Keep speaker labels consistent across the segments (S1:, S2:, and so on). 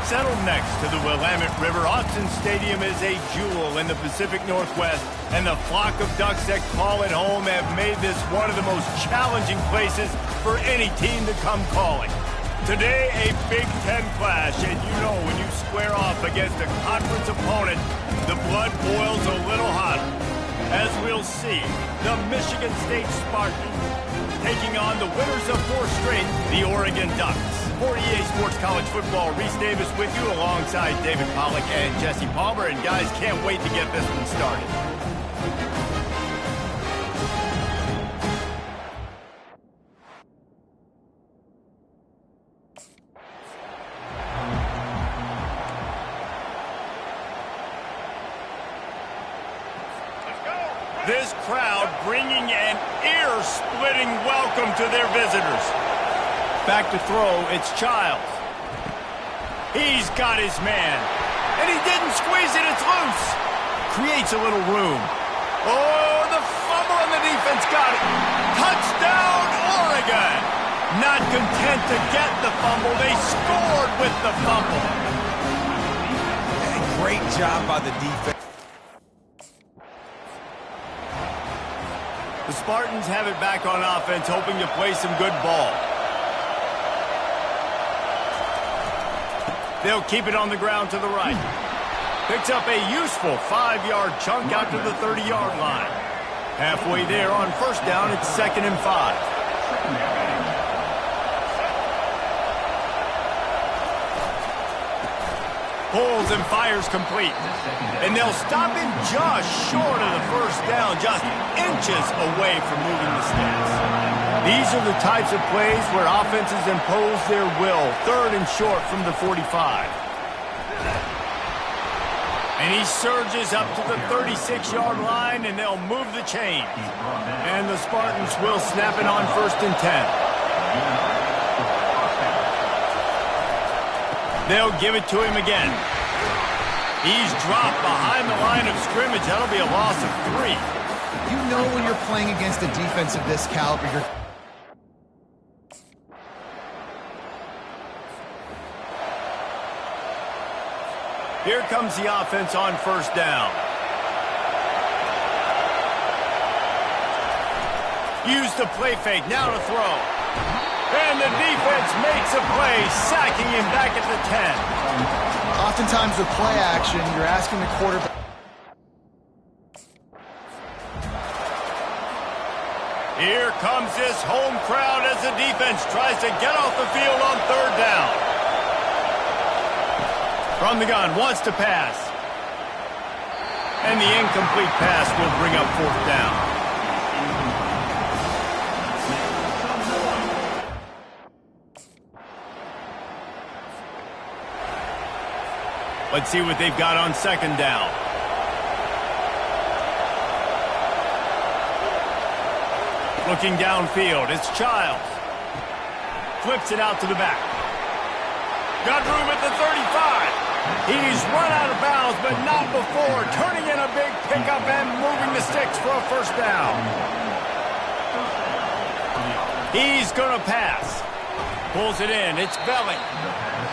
S1: Settled next to the Willamette River, Autzen Stadium is a jewel in the Pacific Northwest, and the flock of ducks that call it home have made this one of the most challenging places for any team to come calling. Today, a Big Ten clash, and you know when you square off against a conference opponent, the blood boils a little hotter. As we'll see, the Michigan State Spartans taking on the winners of 4 straight, the Oregon Ducks. For EA Sports College Football, Reese Davis with you alongside David Pollack and Jesse Palmer. And guys, can't wait to get this one started. This crowd bringing an ear-splitting welcome to their visitors. Back to throw, it's Childs. He's got his man. And he didn't squeeze it, it's loose. Creates a little room. Oh, the fumble and the defense got it. Touchdown, Oregon. Not content to get the fumble, they scored with the fumble.
S2: Great job by the defense.
S1: The Spartans have it back on offense, hoping to play some good ball. They'll keep it on the ground to the right. Picks up a useful 5-yard chunk out to the 30-yard line. Halfway there on first down, it's 2nd and 5. Pulls and fires complete. And they'll stop him just short of the first down, just inches away from moving the sticks. These are the types of plays where offenses impose their will. 3rd and short from the 45. And he surges up to the 36-yard line, and they'll move the chains. And the Spartans will snap it on 1st and 10. They'll give it to him again. He's dropped behind the line of scrimmage. That'll be a loss of 3.
S2: You know when you're playing against a defense of this caliber, you're...
S1: Here comes the offense on 1st down. Use the play fake, now to throw. And the defense makes a play, sacking him back at the 10.
S2: Oftentimes with play action, you're asking the quarterback...
S1: Here comes this home crowd as the defense tries to get off the field on 3rd down. From the gun, wants to pass. And the incomplete pass will bring up 4th down. Let's see what they've got on 2nd down. Looking downfield, it's Childs. Flips it out to the back. Got room at the 35. He's run out of bounds. miles, but not before. Turning in a big pickup and moving the sticks for a first down. He's going to pass. Pulls it in. It's Belling.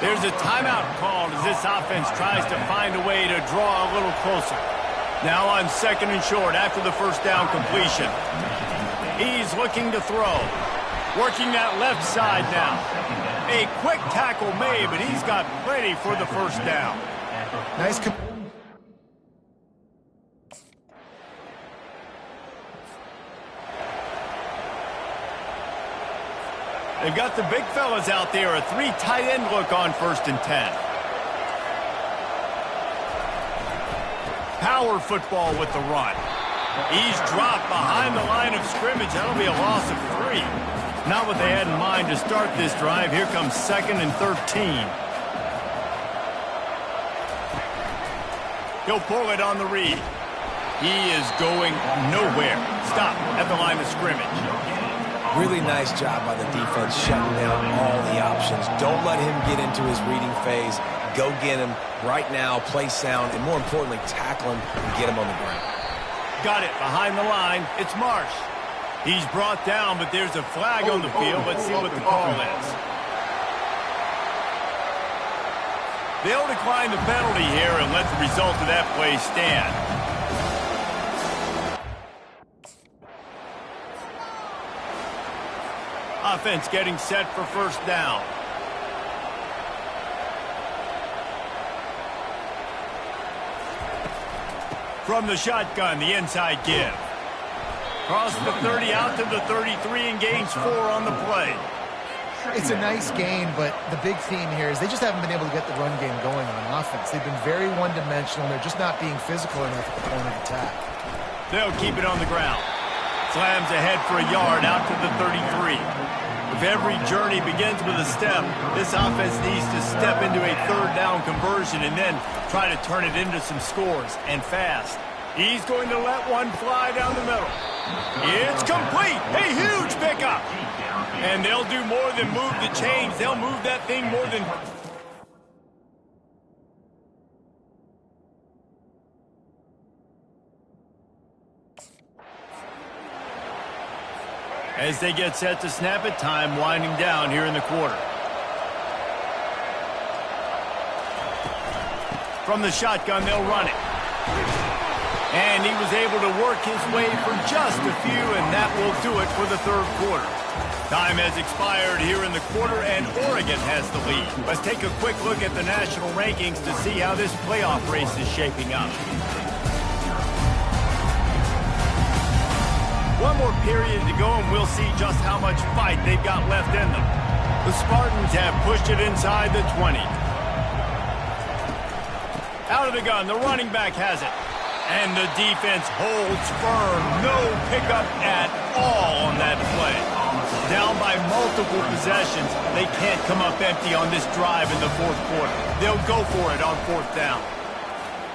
S1: There's a timeout called as this offense tries to find a way to draw a little closer. Now on 2nd and short after the first down completion. He's looking to throw. Working that left side now. A quick tackle made, but he's got plenty for the first down.
S2: Nice.
S1: They've got the big fellas out there. A 3 tight end look on 1st and 10. Power football with the run. He's dropped behind the line of scrimmage. That'll be a loss of 3. Not what they had in mind to start this drive. Here comes 2nd and 13. He'll pull it on the read. He is going nowhere. Stop at the line of scrimmage.
S3: Really nice job by the defense shutting down all the options. Don't let him get into his reading phase. Go get him right now, play sound, and more importantly, tackle him and get him on the ground.
S1: Got it behind the line. It's Marsh. He's brought down, but there's a flag on the field. Let's see what the call is. They'll decline the penalty here and let the result of that play stand. Offense getting set for first down. From the shotgun, the inside give. Cross the 30 out to the 33 and gains 4 on the play.
S2: It's a nice gain, but the big theme here is they just haven't been able to get the run game going on offense. They've been very one-dimensional, and they're just not being physical enough at the point of attack.
S1: They'll keep it on the ground. Slams ahead for a yard out to the 33. If every journey begins with a step, this offense needs to step into a 3rd down conversion and then try to turn it into some scores, and fast. He's going to let one fly down the middle. It's complete. A huge pickup. And they'll do more than move the chains. They'll move that thing more than... As they get set to snap it, time winding down here in the quarter. From the shotgun, they'll run it. And he was able to work his way for just a few, and that will do it for the 3rd quarter. Time has expired here in the quarter, and Oregon has the lead. Let's take a quick look at the national rankings to see how this playoff race is shaping up. One more period to go, and we'll see just how much fight they've got left in them. The Spartans have pushed it inside the 20. Out of the gun, the running back has it. And the defense holds firm. No pickup at all on that play. Down by multiple possessions, they can't come up empty on this drive in the 4th quarter. They'll go for it on 4th down.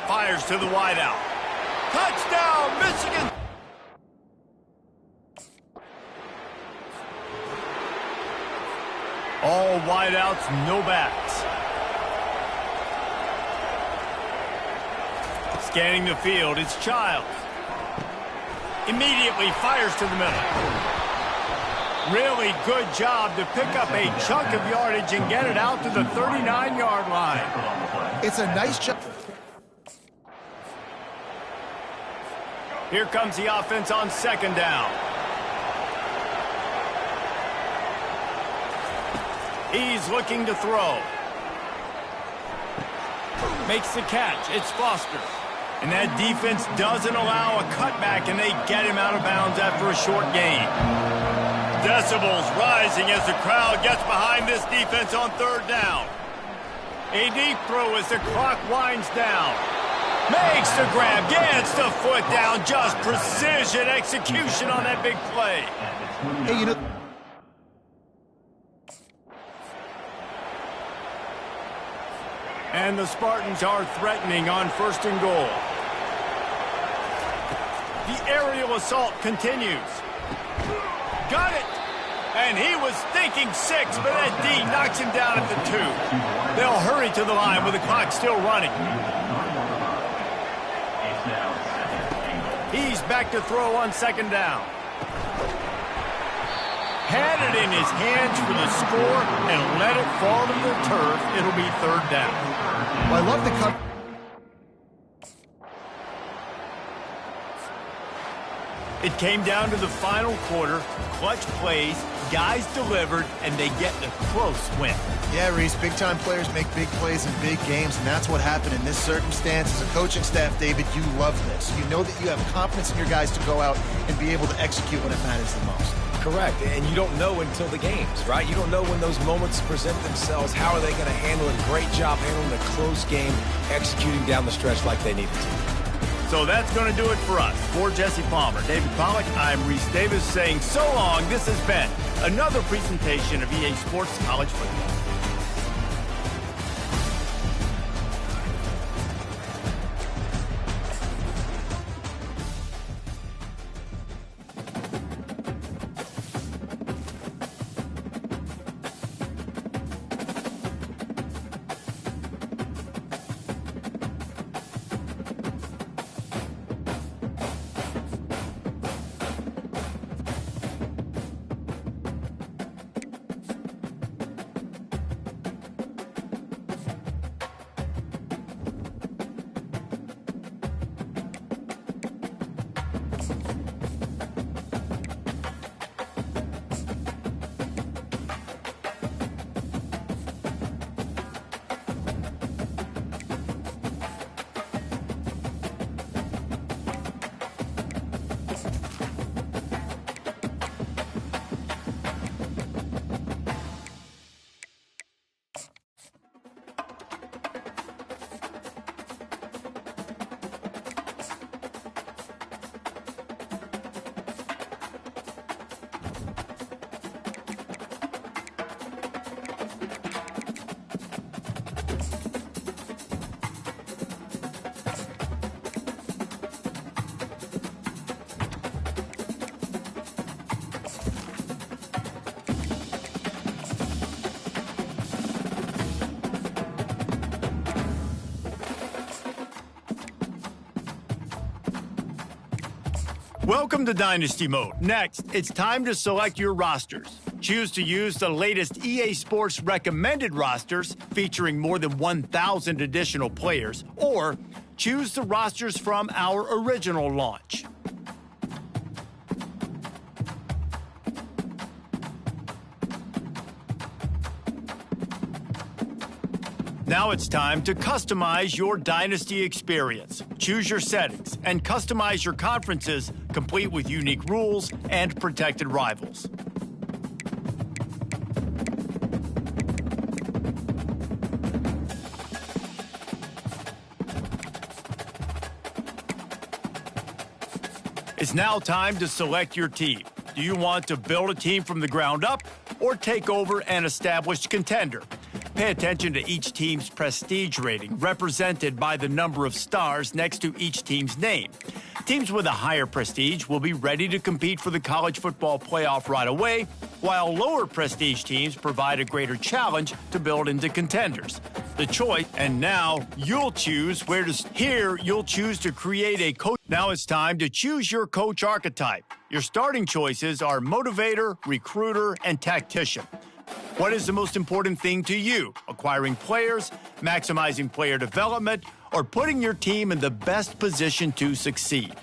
S1: Fires to the wideout. Touchdown, Michigan! All wideouts, no backs. Scanning the field, it's Childs. Immediately fires to the middle. Really good job to pick up a chunk of yardage and get it out to the 39-yard line.
S2: It's a nice job.
S1: Here comes the offense on 2nd down. He's looking to throw. Makes the catch. It's Foster. And that defense doesn't allow a cutback, and they get him out of bounds after a short gain. Decibels rising as the crowd gets behind this defense on 3rd down. A deep throw as the clock winds down. Makes the grab, gets the foot down. Just precision execution on that big play.
S2: Hey, you know...
S1: And the Spartans are threatening on 1st and goal. The aerial assault continues. Got it! And he was thinking 6, but that D knocks him down at the 2. They'll hurry to the line with the clock still running. He's back to throw on second down. Had it in his hands for the score and let it fall to the turf. It'll be third down.
S2: Well, I love the cover.
S1: It came down to the final quarter. Clutch plays, guys delivered, and they get a close win.
S2: Yeah, Reese, big-time players make big plays in big games, and that's what happened in this circumstance. As a coaching staff, David, you love this. You know that you have confidence in your guys to go out and be able to execute when it matters the most.
S3: Correct, and you don't know until the games, right? You don't know when those moments present themselves. How are they going to handle it? Great job handling a close game, executing down the stretch like they needed to.
S1: So that's going to do it for us. For Jesse Palmer, David Pollack, I'm Reese Davis saying so long. This has been another presentation of EA Sports College Football. Welcome to Dynasty Mode. Next, it's time to select your rosters. Choose to use the latest EA Sports recommended rosters featuring more than 1,000 additional players, or choose the rosters from our original launch. Now it's time to customize your Dynasty experience. Choose your settings and customize your conferences, complete with unique rules and protected rivals. It's now time to select your team. Do you want to build a team from the ground up or take over an established contender? Pay attention to each team's prestige rating, represented by the number of stars next to each team's name. Teams with a higher prestige will be ready to compete for the college football playoff right away, while lower prestige teams provide a greater challenge to build into contenders. The choice, and now you'll choose where to. Here, you'll choose to create a coach. Now it's time to choose your coach archetype. Your starting choices are motivator, recruiter, and tactician. What is the most important thing to you? Acquiring players, maximizing player development, or putting your team in the best position to succeed?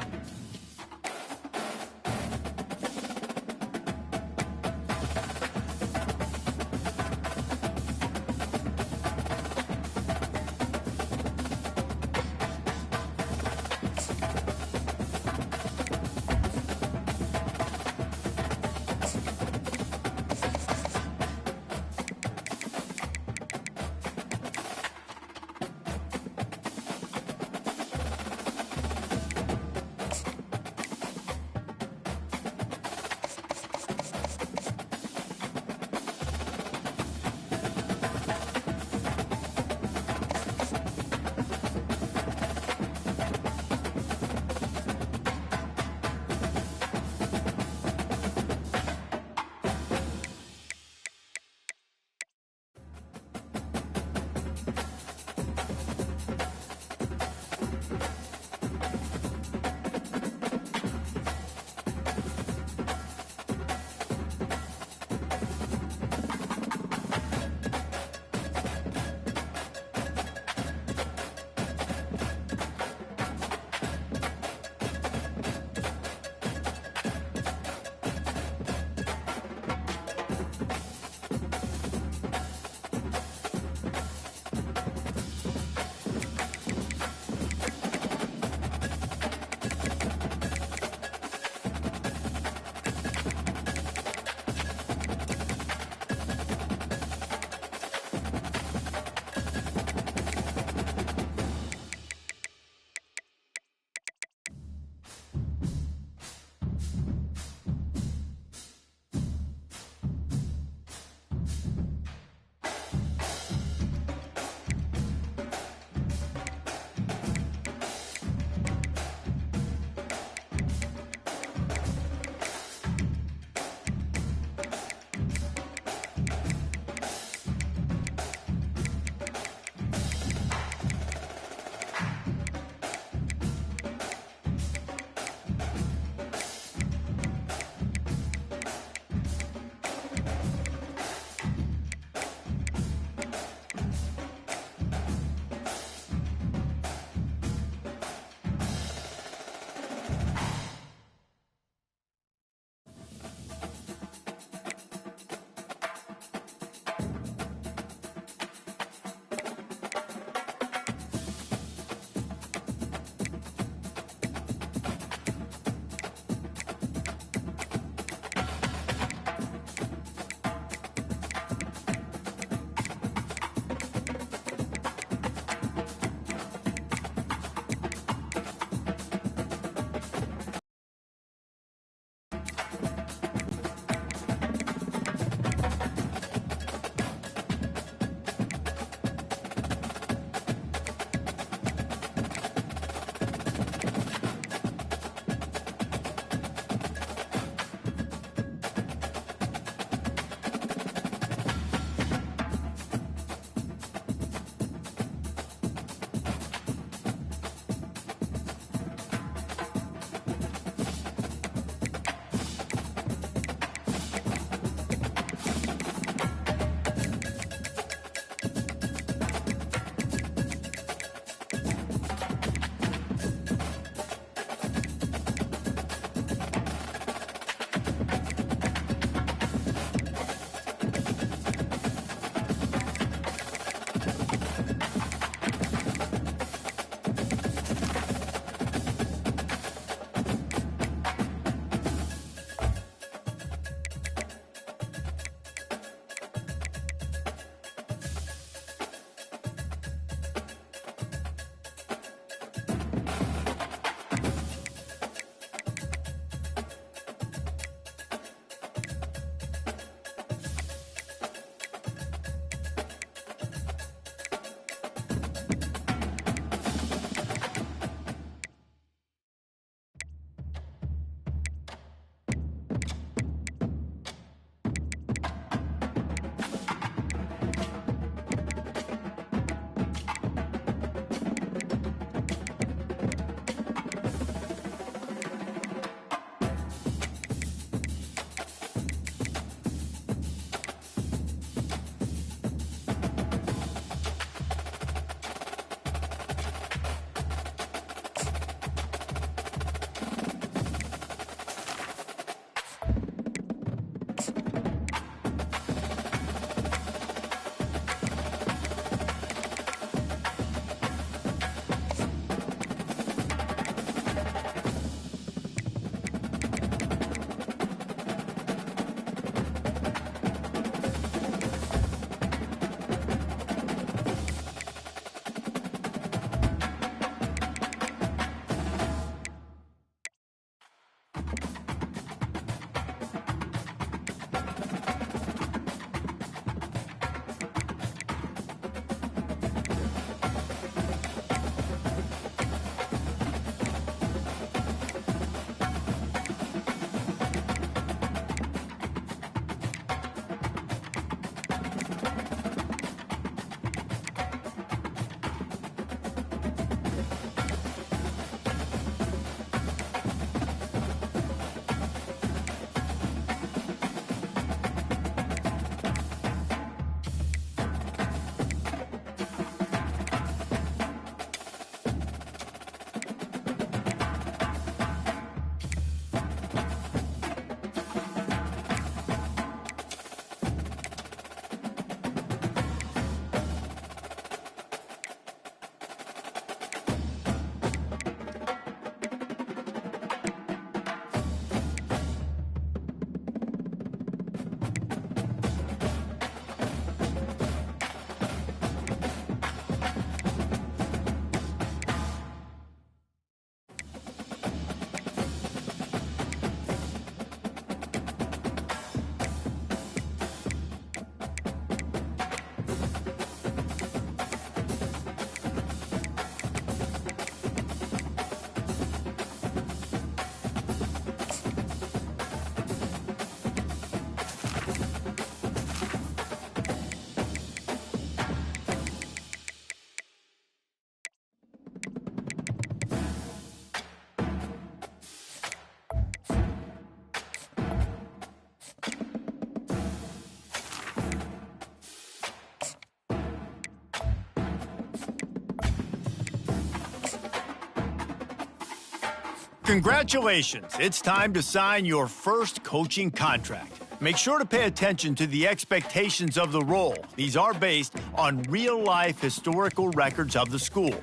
S1: Congratulations, it's time to sign your first coaching contract. Make sure to pay attention to the expectations of the role. These are based on real-life historical records of the school.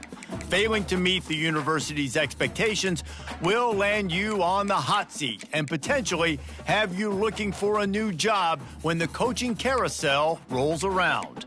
S1: Failing to meet the university's expectations will land you on the hot seat and potentially have you looking for a new job when the coaching carousel rolls around.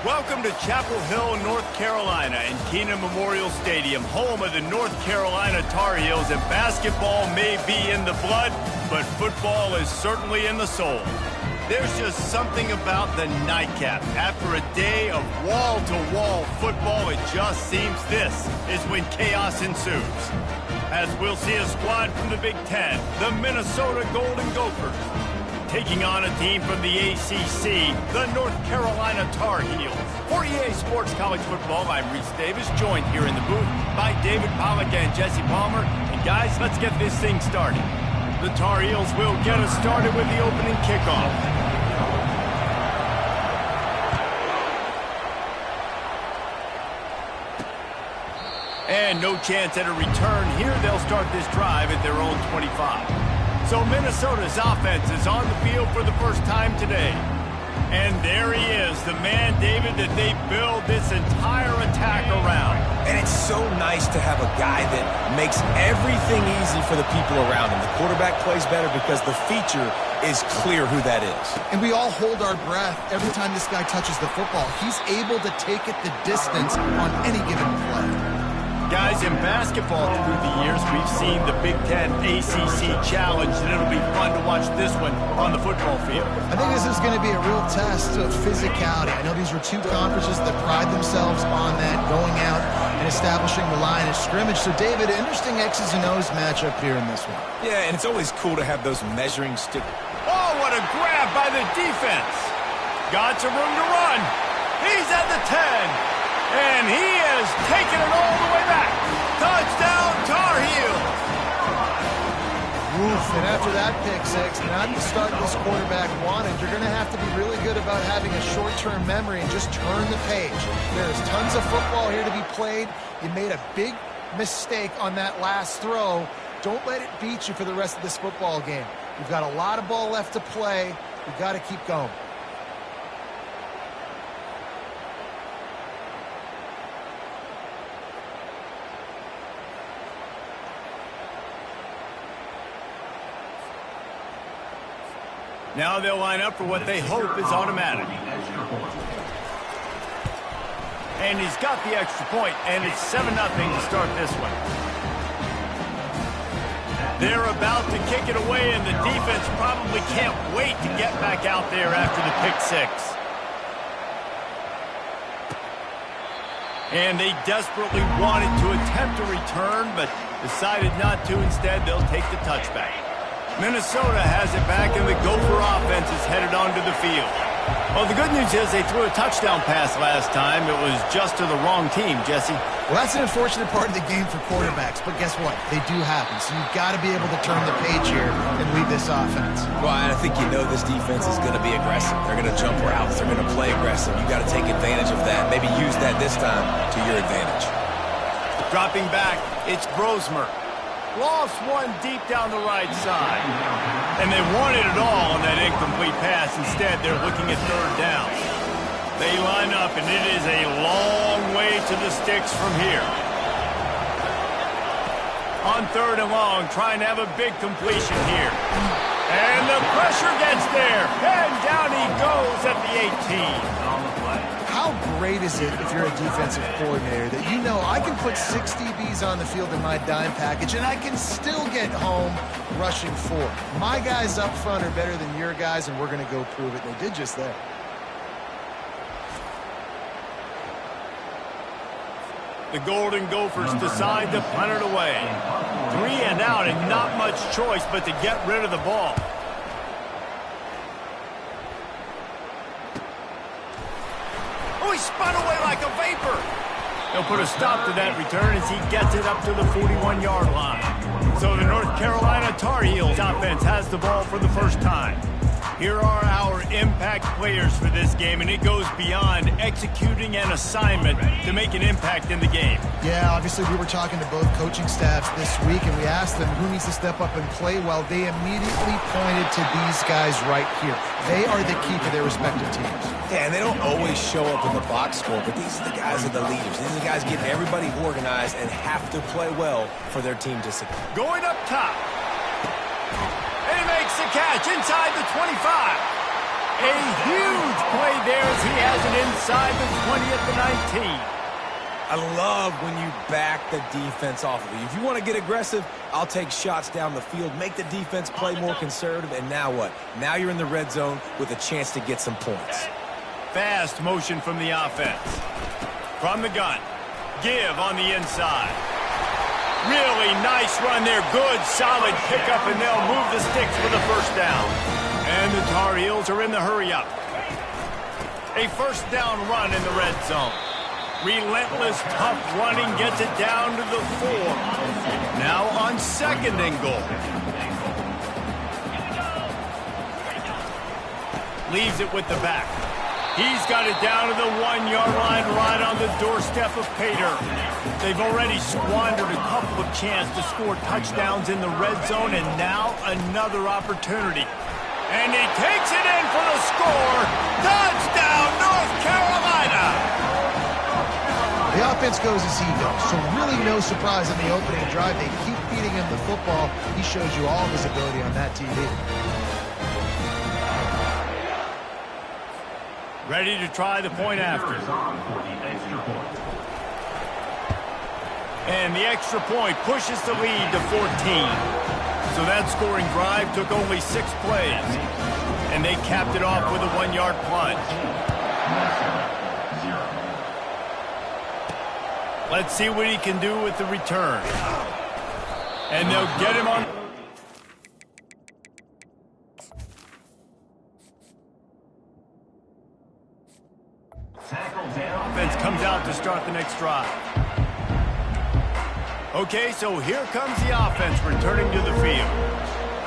S1: Welcome to Chapel Hill, North Carolina, and Keenan Memorial Stadium, home of the North Carolina Tar Heels. And basketball may be in the blood, but football is certainly in the soul. There's just something about the nightcap. After a day of wall-to-wall football, it just seems this is when chaos ensues. As we'll see a squad from the Big Ten, the Minnesota Golden Gophers, taking on a team from the ACC, the North Carolina Tar Heels. For EA Sports College Football, I'm Reese Davis, joined here in the booth by David Pollack and Jesse Palmer. And guys, let's get this thing started. The Tar Heels will get us started with the opening kickoff. And no chance at a return here. They'll start this drive at their own 25. So Minnesota's offense is on the field for the first time today. And there he is, the man, David, that they build this entire attack around.
S3: And it's so nice to have a guy that makes everything easy for the people around him. The quarterback plays better because the feature is clear who that is.
S2: And we all hold our breath every time this guy touches the football. He's able to take it the distance on any given play.
S1: Guys, in basketball through the years, we've seen the Big Ten ACC Challenge, and it'll be fun to watch this one on the football field.
S2: I think this is going to be a real test of physicality. I know these were two conferences that pride themselves on that, going out and establishing the line of scrimmage. So, David, interesting X's and O's matchup here in this one.
S3: Yeah, and it's always cool to have those measuring stick.
S1: Oh, what a grab by the defense. Got some room to run. He's at the 10. And he is taking it all the way back. Touchdown, Tar Heels.
S2: Oof, and after that pick six, not the start this quarterback wanted. You're going to have to be really good about having a short-term memory and just turn the page. There's tons of football here to be played. You made a big mistake on that last throw. Don't let it beat you for the rest of this football game. You've got a lot of ball left to play. You've got to keep going.
S1: Now they'll line up for what they hope is automatic. And he's got the extra point, and it's 7-0 to start this one. They're about to kick it away, and the defense probably can't wait to get back out there after the pick six. And they desperately wanted to attempt a return, but decided not to. Instead, they'll take the touchback. Minnesota has it back, and the Gopher offense is headed onto the field. Well, the good news is they threw a touchdown pass last time. It was just to the wrong team, Jesse.
S2: Well, that's an unfortunate part of the game for quarterbacks, but guess what? They do happen, so you've got to be able to turn the page here and lead this offense.
S3: Well, I think you know this defense is going to be aggressive. They're going to jump routes. They're going to play aggressive. You've got to take advantage of that. Maybe use that this time to your advantage.
S1: Dropping back, it's Brosmer. Lost one deep down the right side. And they wanted it all on that incomplete pass. Instead, they're looking at third down. They line up, and it is a long way to the sticks from here. On third and long, trying to have a big completion here. And the pressure gets there. And down he goes at the 18.
S2: How great is it if you're a defensive coordinator that you know I can put 6 DBs on the field in my dime package and I can still get home rushing 4. My guys up front are better than your guys, and we're going to go prove it. And they did just that.
S1: The Golden Gophers decide to punt it away. 3 and out, and not much choice but to get rid of the ball. Oh, he spun away like a vapor. They'll put a stop to that return as he gets it up to the 41-yard line. So the North Carolina Tar Heels offense has the ball for the first time. Here are our impact players for this game, and it goes beyond executing an assignment to make an impact in the game.
S2: Yeah, obviously we were talking to both coaching staffs this week, and we asked them who needs to step up and play well. They immediately pointed to these guys right here. They are the key to their respective teams.
S3: Yeah, and they don't always show up in the box score, but these are the guys that are the leaders. These are the guys getting everybody organized and have to play well for their team to succeed.
S1: Going up top. And he makes the catch inside the 25. A huge play there as he has it inside the 20 at the 19.
S3: I love when you back the defense off of you. If you want to get aggressive, I'll take shots down the field, make the defense play more conservative, and now what? Now you're in the red zone with a chance to get some points.
S1: Fast motion from the offense. From the gun. Give on the inside. Really nice run there. Good, solid pickup, and they'll move the sticks for the first down. And the Tar Heels are in the hurry-up. A first down run in the red zone. Relentless, tough running gets it down to the 4. Now on second and goal. Leaves it with the back. He's got it down to the 1-yard line right on the doorstep of Pater. They've already squandered a couple of chances to score touchdowns in the red zone, and now another opportunity. And he takes it in for the score. Touchdown, North Carolina!
S2: The offense goes as he goes, so really no surprise in the opening drive. They keep feeding him the football. He shows you all of his ability on that TV.
S1: Ready to try the point after. And the extra point pushes the lead to 14. So that scoring drive took only 6 plays. And they capped it off with a 1-yard plunge. Let's see what he can do with the return. And they'll get him on. Offense comes out to start the next drive. Okay, so here comes the offense returning to the field.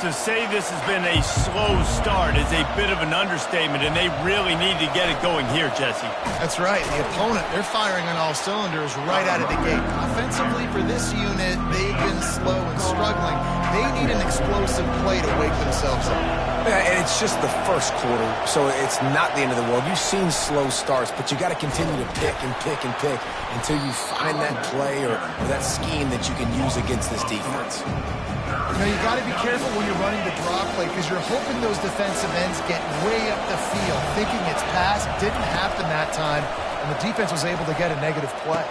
S1: To say this has been a slow start is a bit of an understatement, and they really need to get it going here, Jesse.
S2: That's right. The opponent, they're firing on all cylinders right out of the gate. Offensively, for this unit, they've been slow and struggling. They need an explosive play to wake themselves up.
S3: Yeah, and it's just the first quarter, so it's not the end of the world. You've seen slow starts, but you got to continue to pick and pick and pick until you find that play or that scheme that you can use against this defense.
S2: You know, you got to be careful when you're running the draw play because you're hoping those defensive ends get way up the field, thinking it's pass. Didn't happen that time, and the defense was able to get a negative play.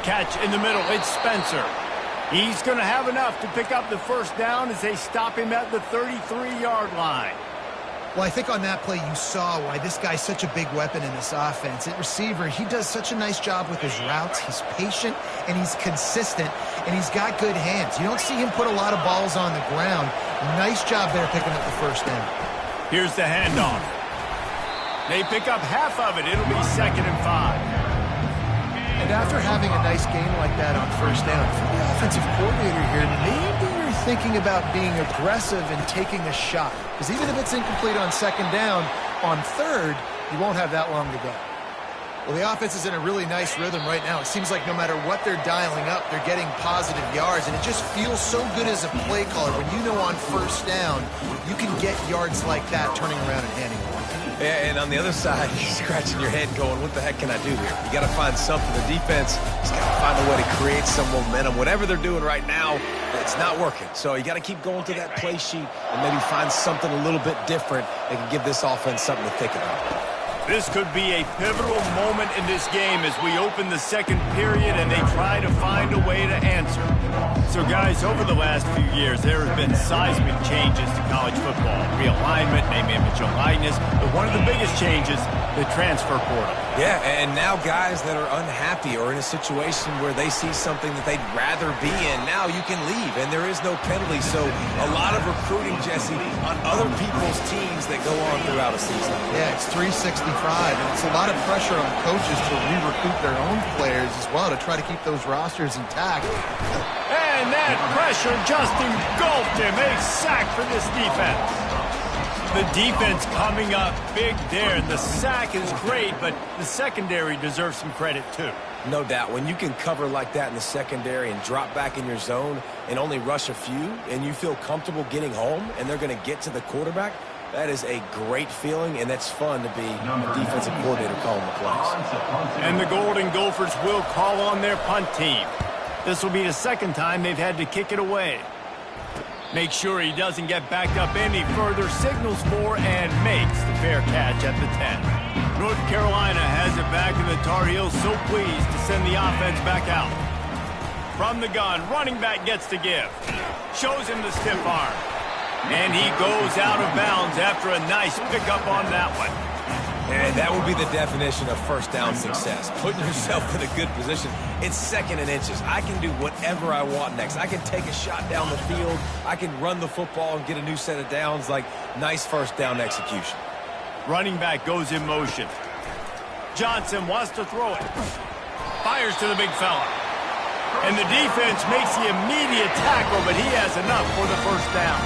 S1: Catch in the middle. It's Spencer. He's going to have enough to pick up the first down as they stop him at the 33-yard line.
S2: Well, I think on that play you saw why this guy's such a big weapon in this offense. At receiver, he does such a nice job with his routes. He's patient, and he's consistent, and he's got good hands. You don't see him put a lot of balls on the ground. Nice job there picking up the first down.
S1: Here's the handoff. They pick up half of it. It'll be 2nd and 5.
S2: And after having a nice game like that on first down, for the offensive coordinator here, maybe you're thinking about being aggressive and taking a shot. Because even if it's incomplete on 2nd down, on 3rd, you won't have that long to go. Well, the offense is in a really nice rhythm right now. It seems like no matter what they're dialing up, they're getting positive yards, and it just feels so good as a play caller when you know on first down you can get yards like that turning around and handing it off.
S3: Yeah, and on the other side, you're scratching your head going, what the heck can I do here? You got to find something. The defense has got to find a way to create some momentum. Whatever they're doing right now, it's not working. So you got to keep going to that play sheet and maybe find something a little bit different that can give this offense something to think about.
S1: This could be a pivotal moment in this game as we open the second period and they try to find a way to answer. So, guys, over the last few years, there have been seismic changes to college football. Realignment, name, image, and likeness. But one of the biggest changes, the transfer portal.
S3: Yeah, and now guys that are unhappy or in a situation where they see something that they'd rather be in, now you can leave, and there is no penalty. So a lot of recruiting, Jesse, on other people's teams that go on throughout a season.
S2: Yeah, it's 365, and it's a lot of pressure on coaches to re-recruit their own players as well to try to keep those rosters intact.
S1: And that pressure just engulfed him. A sack for this defense. The defense coming up big there, and the sack is great, but the secondary deserves some credit too.
S3: No doubt. When you can cover like that in the secondary and drop back in your zone and only rush a few, and you feel comfortable getting home, and they're going to get to the quarterback, that is a great feeling, and that's fun to be a defensive coordinator calling the plays.
S1: And the Golden Gophers will call on their punt team. This will be the second time they've had to kick it away. Makes sure he doesn't get backed up any further, signals for, and makes the fair catch at the 10. North Carolina has it back, and the Tar Heels so pleased to send the offense back out. From the gun, running back gets to give. Shows him the stiff arm. And he goes out of bounds after a nice pickup on that one.
S3: And that would be the definition of first down success. Putting yourself in a good position. It's second and inches. I can do whatever I want next. I can take a shot down the field. I can run the football and get a new set of downs. Like, nice first down execution.
S1: Running back goes in motion. Johnson wants to throw it. Fires to the big fella. And the defense makes the immediate tackle, but he has enough for the first down.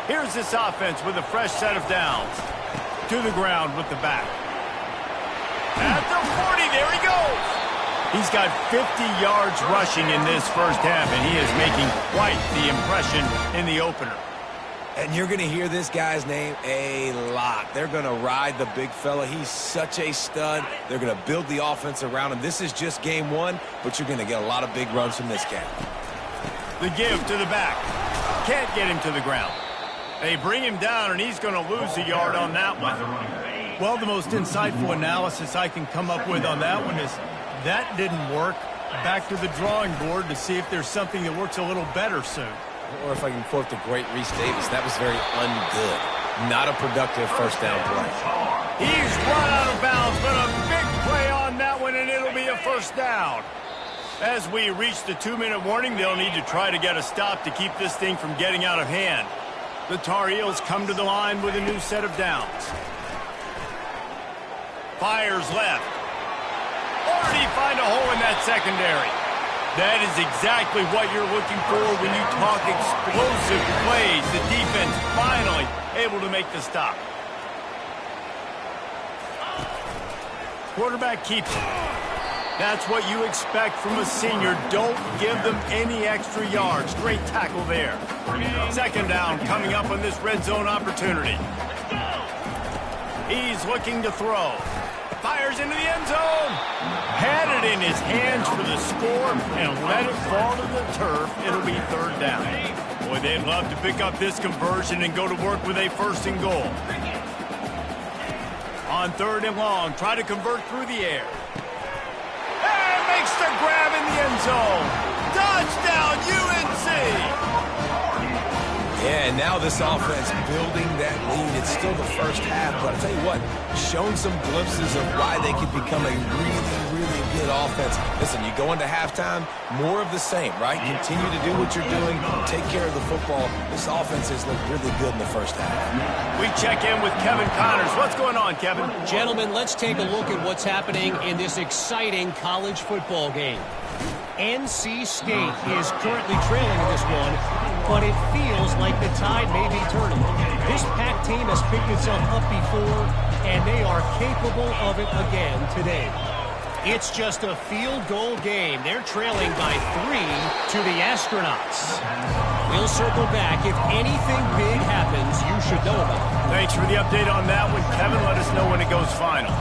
S1: Here's this offense with a fresh set of downs. To the ground with the back. At the 40, there he goes. He's got 50 yards rushing in this first half, and he is making quite the impression in the opener.
S3: And you're going to hear this guy's name a lot. They're going to ride the big fella. He's such a stud. They're going to build the offense around him. This is just game one, but you're going to get a lot of big runs from this guy.
S1: The give to the back. Can't get him to the ground. They bring him down, and he's going to lose a yard on that one.
S4: Well, the most insightful analysis I can come up with on that one is that didn't work. Back to the drawing board to see if there's something that works a little better soon.
S3: Or if I can quote the great Reese Davis, that was very ungood. Not a productive first down play.
S1: He's run out of bounds, but a big play on that one, and it'll be a first down. As we reach the 2-minute warning, they'll need to try to get a stop to keep this thing from getting out of hand. The Tar Heels come to the line with a new set of downs. Fires left. Already find a hole in that secondary. That is exactly what you're looking for when you talk explosive plays. The defense finally able to make the stop. Quarterback keeps it. That's what you expect from a senior. Don't give them any extra yards. Great tackle there. Second down coming up on this red zone opportunity. He's looking to throw. Fires into the end zone. Had it in his hands for the score and let it fall to the turf. It'll be third down. Boy, they'd love to pick up this conversion and go to work with a first and goal. On third and long, try to convert through the air. And makes the grab in the end zone. Touchdown, UNC!
S3: Yeah, and now this offense building that lead. It's still the first half, but I'll tell you what, showing some glimpses of why they could become a really, really good offense. Listen, you go into halftime, more of the same, right? Continue to do what you're doing, take care of the football. This offense has looked really good in the first half.
S1: We check in with Kevin Connors. What's going on, Kevin?
S5: Gentlemen, let's take a look at what's happening in this exciting college football game. NC State is currently trailing in this one, but it feels like the tide may be turning. This Pac team has picked itself up before, and they are capable of it again today. It's just a field goal game. They're trailing by 3 to the Astronauts. We'll circle back. If anything big happens, you should know about it.
S1: Thanks for the update on that one, Kevin. Let us know when it goes final.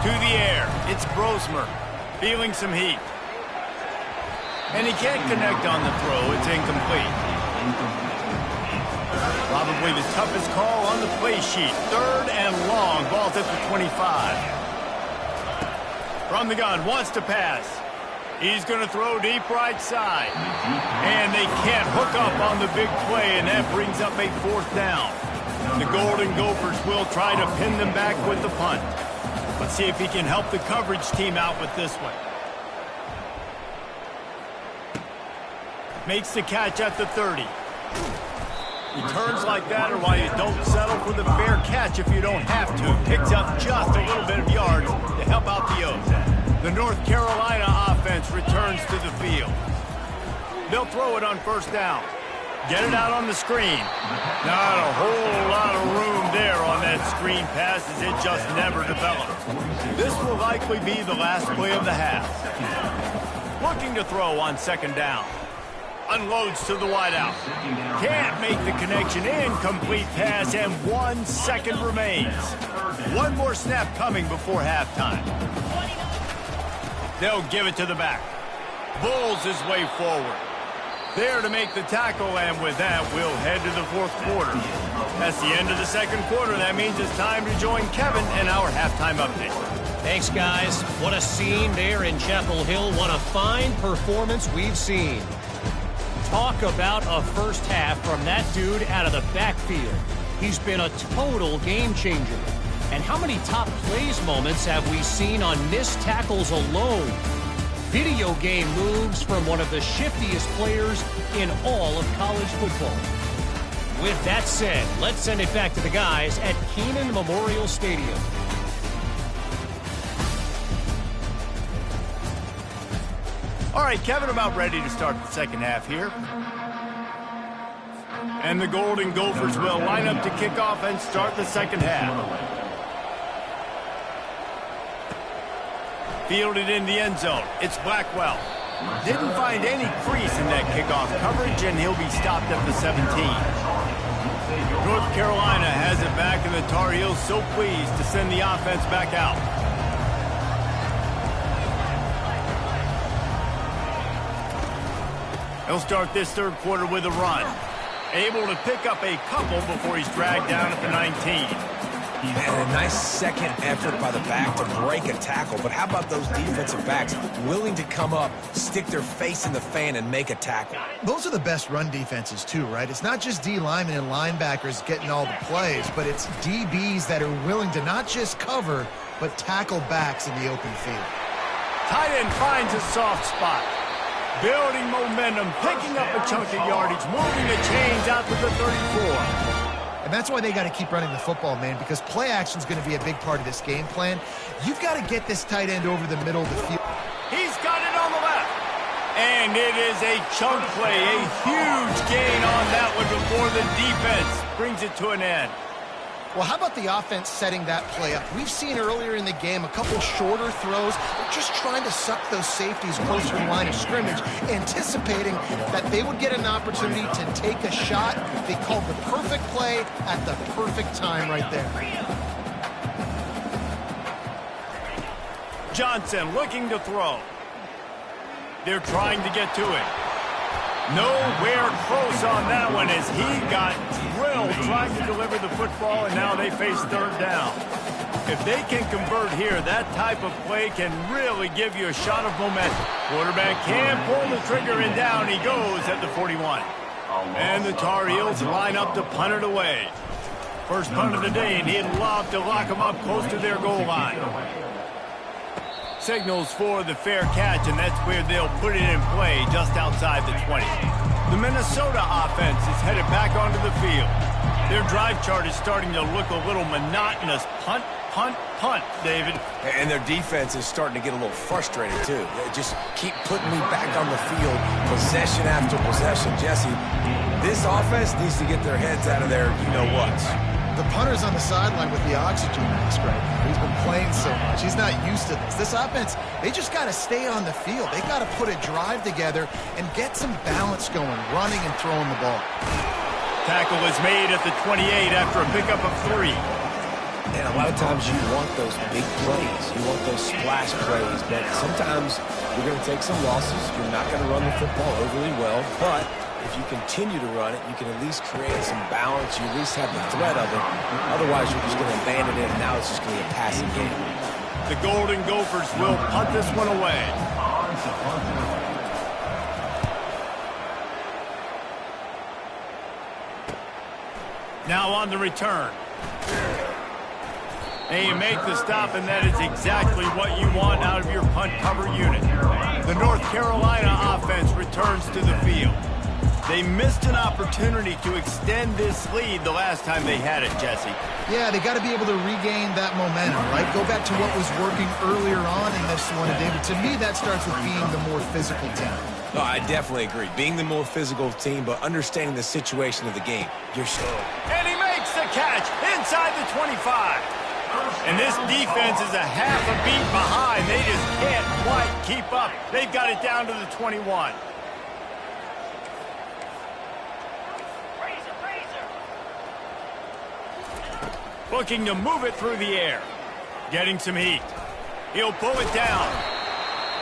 S1: To the air. It's Brosmer. Feeling some heat. And he can't connect on the throw. It's incomplete. Probably the toughest call on the play sheet. Third and long. Ball's at the 25. From the gun. Wants to pass. He's going to throw deep right side. And they can't hook up on the big play, and that brings up a fourth down. The Golden Gophers will try to pin them back with the punt. Let's see if he can help the coverage team out with this one. Makes the catch at the 30. Returns like that are why you don't settle for the fair catch if you don't have to. Picks up just a little bit of yards to help out the O's. The North Carolina offense returns to the field. They'll throw it on first down. Get it out on the screen. Not a whole lot of room there on that screen pass as it just never developed. This will likely be the last play of the half. Looking to throw on second down. Unloads to the wideout. Can't make the connection. Incomplete pass, and 1 second remains. One more snap coming before halftime. They'll give it to the back. Bulls his way forward. there to make the tackle, and with that, we'll head to the fourth quarter. That's the end of the second quarter. That means it's time to join Kevin in our halftime update.
S5: Thanks, guys. What a scene there in Chapel Hill. What a fine performance we've seen. Talk about a first half from that dude out of the backfield. He's been a total game changer. And how many top plays moments have we seen on missed tackles alone? Video game moves from one of the shiftiest players in all of college football. With that said, let's send it back to the guys at Kenan Memorial Stadium.
S1: All right, Kevin, about ready to start the second half here. And the Golden Gophers will line up to kick off and start the second half. Fielded in the end zone. It's Blackwell. Didn't find any crease in that kickoff coverage, and he'll be stopped at the 17. North Carolina has it back, and the Tar Heels so pleased to send the offense back out. He'll start this third quarter with a run. Able to pick up a couple before he's dragged down at the 19.
S3: And a nice second effort by the back to break a tackle. But how about those defensive backs willing to come up, stick their face in the fan, and make a tackle?
S2: Those are the best run defenses, too, right? It's not just D linemen and linebackers getting all the plays, but it's DBs that are willing to not just cover, but tackle backs in the open field.
S1: Tight end finds a soft spot. Building momentum, picking up a chunk of yardage, moving the chains out to the 34.
S2: And that's why they got to keep running the football, man, because play action is going to be a big part of this game plan. You've got to get this tight end over the middle of the field.
S1: He's got it on the left. And it is a chunk play, a huge gain on that one before the defense brings it to an end.
S2: Well, how about the offense setting that play up? We've seen earlier in the game a couple shorter throws, just trying to suck those safeties closer to the line of scrimmage, anticipating that they would get an opportunity to take a shot. They called the perfect play at the perfect time right there.
S1: Johnson looking to throw. They're trying to get to it. Nowhere close on that one as he got drilled trying to deliver the football, and now they face third down. If they can convert here, that type of play can really give you a shot of momentum. Quarterback can pull the trigger, and down he goes at the 41. And the Tar Heels line up to punt it away. First punt of the day, and he'd love to lock them up close to their goal line. Signals for the fair catch, and that's where they'll put it in play just outside the 20. The Minnesota offense is headed back onto the field. Their drive chart is starting to look a little monotonous. Punt, punt, punt, David.
S3: And their defense is starting to get a little frustrated, too. They just keep putting me back on the field, possession after possession. Jesse, this offense needs to get their heads out of their you-know-whats.
S2: The punter's on the sideline with the oxygen mask right now. He's been playing so much. He's not used to this. This offense, they just got to stay on the field. They got to put a drive together and get some balance going, running and throwing the ball.
S1: Tackle is made at the 28 after a pickup of 3.
S3: And a lot of times you want those big plays. You want those splash plays. But sometimes you're going to take some losses. You're not going to run the football overly well. But if you continue to run it, you can at least create some balance. You at least have the threat of it. Otherwise, you're just going to abandon it, and now it's just going to be a passing game.
S1: The Golden Gophers will punt this one away. Now on the return. And you make the stop, and that is exactly what you want out of your punt cover unit. The North Carolina offense returns to the field. They missed an opportunity to extend this lead the last time they had it, Jesse.
S2: Yeah, they got to be able to regain that momentum, right? Go back to what was working earlier on in this one, and David, to me, that starts with being the more physical team.
S3: No, I definitely agree. Being the more physical team, but understanding the situation of the game. You're so.
S1: And he makes the catch inside the 25. And this defense is a half a beat behind. They just can't quite keep up. They've got it down to the 21. Looking to move it through the air. Getting some heat. He'll pull it down.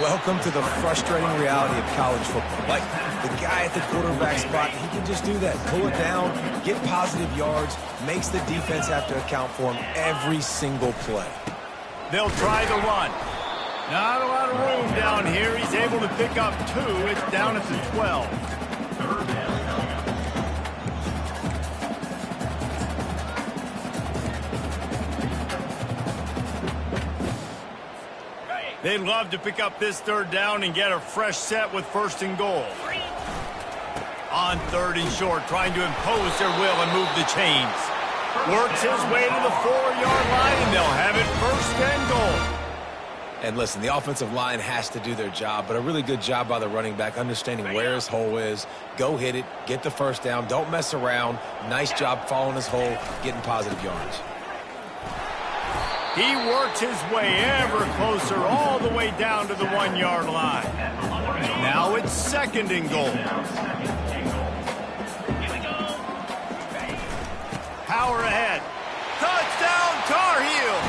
S3: Welcome to the frustrating reality of college football. Like, the guy at the quarterback spot, he can just do that. Pull it down, get positive yards, makes the defense have to account for him every single play.
S1: They'll try the run. Not a lot of room down here. He's able to pick up 2. It's down at the 12. They'd love to pick up this 3rd down and get a fresh set with 1st and goal. On 3rd and short, trying to impose their will and move the chains. Works his way to the 4-yard line, and they'll have it 1st and goal.
S3: And listen, the offensive line has to do their job, but a really good job by the running back understanding where his hole is. Go hit it, get the 1st down, don't mess around. Nice job following his hole, getting positive yards.
S1: He works his way ever closer all the way down to the 1-yard line. Now it's 2nd and goal. Power ahead. Touchdown, Tar Heels!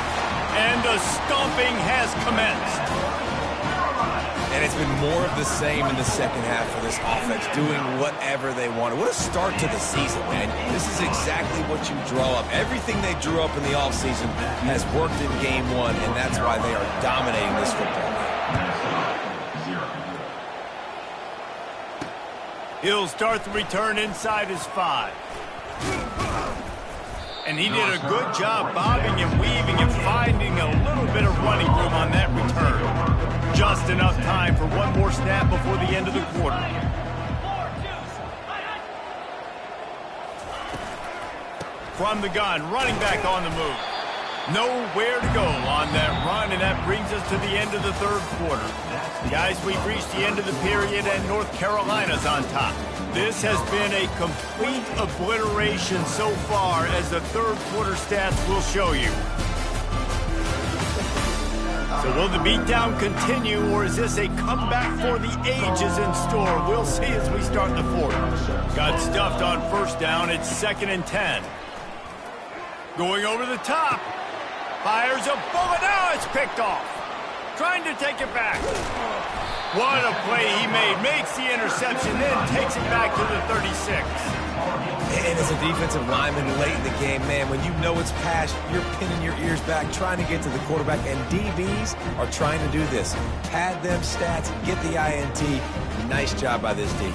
S1: And the stomping has commenced.
S3: And it's been more of the same in the second half of this offense, doing whatever they want. What a start to the season, man. This is exactly what you draw up. Everything they drew up in the offseason has worked in game 1, and that's why they are dominating this football game.
S1: He'll start the return inside his 5. And he did a good job bobbing and weaving and finding a little bit of running room on that return. Just enough time for one more snap before the end of the quarter. From the gun, running back on the move. Nowhere to go on that run, and that brings us to the end of the 3rd quarter. Guys, we've reached the end of the period, and North Carolina's on top. This has been a complete obliteration so far, as the 3rd quarter stats will show you. So will the beatdown continue, or is this a comeback for the ages in store? We'll see as we start the 4th. Got stuffed on 1st down. It's 2nd and 10. Going over the top. Fires a bullet. Now it's picked off. Trying to take it back. What a play he made. Makes the interception, then takes it back to the 36.
S3: And as a defensive lineman late in the game, man, when you know it's past, you're pinning your ears back, trying to get to the quarterback, and DBs are trying to do this. Pad them stats, get the INT. Nice job by this D.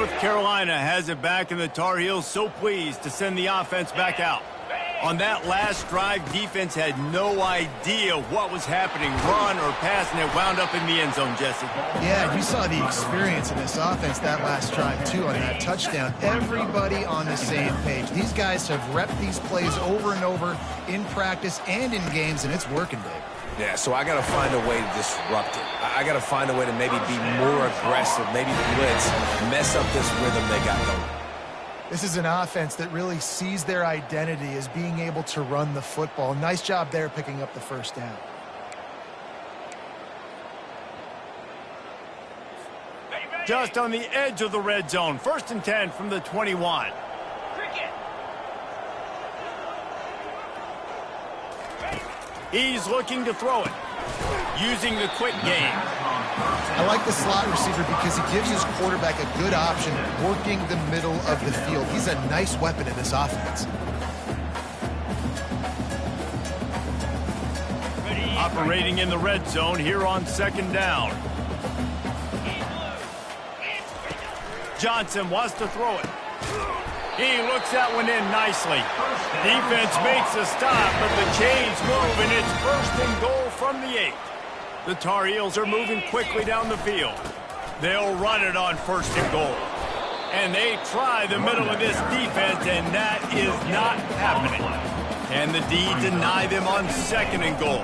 S1: North Carolina has it back, and the Tar Heels so pleased to send the offense back out. On that last drive, defense had no idea what was happening, run or pass, and it wound up in the end zone, Jesse.
S2: Yeah, you saw the experience in this offense that last drive, too, on that touchdown. Everybody on the same page. These guys have repped these plays over and over in practice and in games, and it's working, Dave.
S3: Yeah, so I got to find a way to disrupt it. I got to find a way to maybe be more aggressive, maybe blitz, mess up this rhythm they got going.
S2: This is an offense that really sees their identity as being able to run the football. Nice job there picking up the first down.
S1: Just on the edge of the red zone. 1st and 10 from the 21. He's looking to throw it, using the quick game.
S2: I like the slot receiver because he gives his quarterback a good option working the middle of the field. He's a nice weapon in this offense.
S1: Operating in the red zone here on 2nd down. Johnson wants to throw it. He looks that one in nicely. Defense makes a stop, but the chains move, and it's 1st and goal from the 8. The Tar Heels are moving quickly down the field. They'll run it on 1st and goal. And they try the middle of this defense, and that is not happening. And the D deny them on 2nd and goal.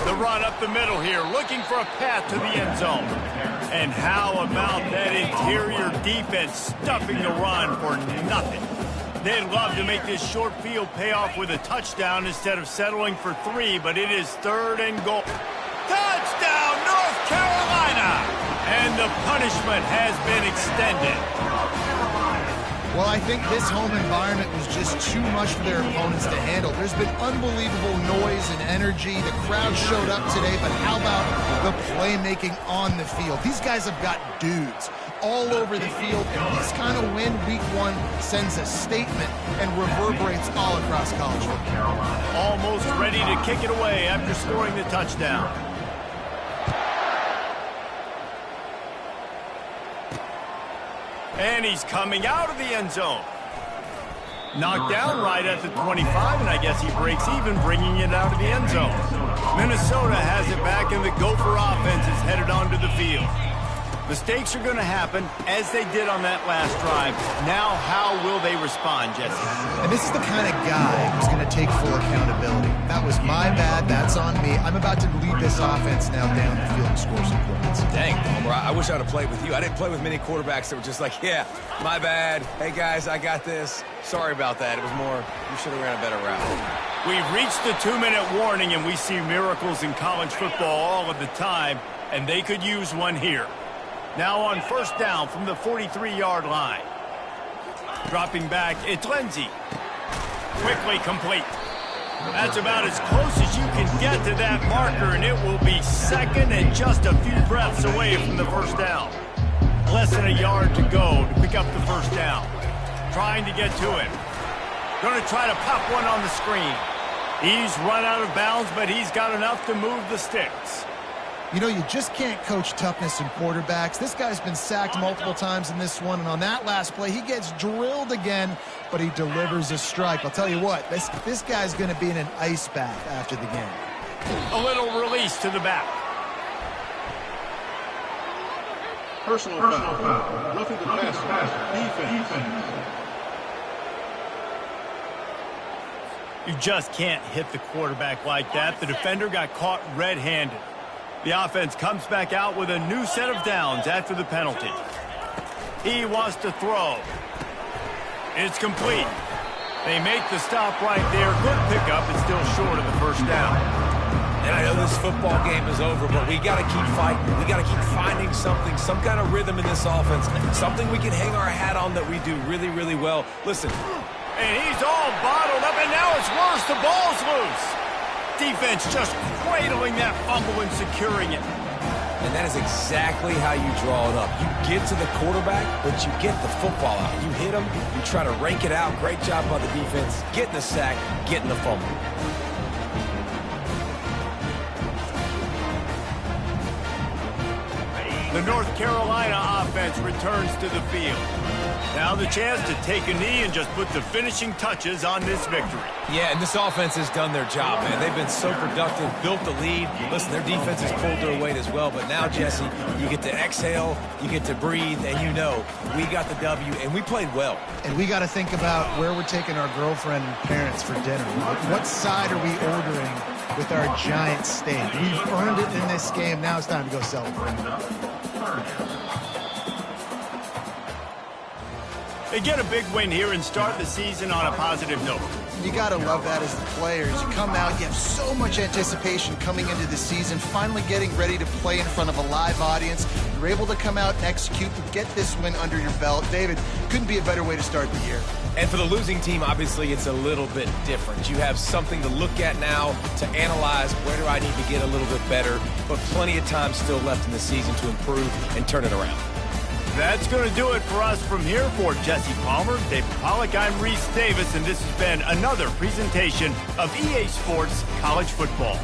S1: The run up the middle here, looking for a path to the end zone. And how about that interior defense stuffing the run for nothing? They'd love to make this short field pay off with a touchdown instead of settling for 3, but it is 3rd and goal. Touchdown, North Carolina! And the punishment has been extended.
S2: Well, I think this home environment was just too much for their opponents to handle. There's been unbelievable noise and energy. The crowd showed up today, but how about the playmaking on the field? These guys have got dudes all over the field, and this kind of win week 1 sends a statement and reverberates all across college football.
S1: Almost ready to kick it away after scoring the touchdown. And he's coming out of the end zone. Knocked down right at the 25, and I guess he breaks even, bringing it out of the end zone. Minnesota has it back, and the Gopher offense is headed onto the field. Mistakes are going to happen, as they did on that last drive. Now, how will they respond, Jesse?
S2: And this is the kind of guy who's going to take full accountability. That was my bad. That's on me. I'm about to lead this offense now down the field and score some points.
S3: Dang, Homer, I wish I would have played with you. I didn't play with many quarterbacks that were just like, yeah, my bad. Hey, guys, I got this. Sorry about that. It was more, you should have ran a better route.
S1: We've reached the 2-minute warning, and we see miracles in college football all of the time, and they could use one here. Now on 1st down from the 43-yard line. Dropping back, it's Lindsey. Quickly complete. That's about as close as you can get to that marker, and it will be 2nd and just a few breaths away from the 1st down. Less than a yard to go to pick up the 1st down. Trying to get to him. Going to try to pop one on the screen. He's run out of bounds, but he's got enough to move the sticks.
S2: You know, you just can't coach toughness in quarterbacks. This guy's been sacked multiple times in this one, and on that last play, he gets drilled again, but he delivers a strike. I'll tell you what, this guy's going to be in an ice bath after the game.
S1: A little release to the back.
S6: Personal foul. Roughing the passer. Defense.
S1: You just can't hit the quarterback like that. The defender got caught red-handed. The offense comes back out with a new set of downs after the penalty. He wants to throw. It's complete. They make the stop right there. Good pickup. It's still short of the 1st down.
S3: And I know this football game is over, but we got to keep fighting. We got to keep finding something, some kind of rhythm in this offense, something we can hang our hat on that we do really, really well. Listen.
S1: And he's all bottled up, and now it's worse. The ball's loose. Defense just cradling that fumble and securing it.
S3: And that is exactly how you draw it up. You get to the quarterback, but you get the football out. You hit him, you try to rank it out. Great job by the defense, getting the sack, getting the fumble.
S1: The North Carolina offense returns to the field. Now the chance to take a knee and just put the finishing touches on this victory.
S3: Yeah, and this offense has done their job, man. They've been so productive, built the lead. Listen, their defense has pulled their weight as well. But now, Jesse, you get to exhale, you get to breathe, and you know we got the W, and we played well.
S2: And we got to think about where we're taking our girlfriend and parents for dinner. What side are we ordering with our giant steak? We've earned it in this game. Now it's time to go celebrate.
S1: They get a big win here and start the season on a positive note.
S2: You got to love that as the players. You come out, you have so much anticipation coming into the season, finally getting ready to play in front of a live audience. You're able to come out and execute and get this win under your belt. David, couldn't be a better way to start the year.
S3: And for the losing team, obviously, it's a little bit different. You have something to look at now to analyze where do I need to get a little bit better, but plenty of time still left in the season to improve and turn it around.
S1: That's going to do it for us from here. For Jesse Palmer, David Pollack, I'm Reese Davis, and this has been another presentation of EA Sports College Football.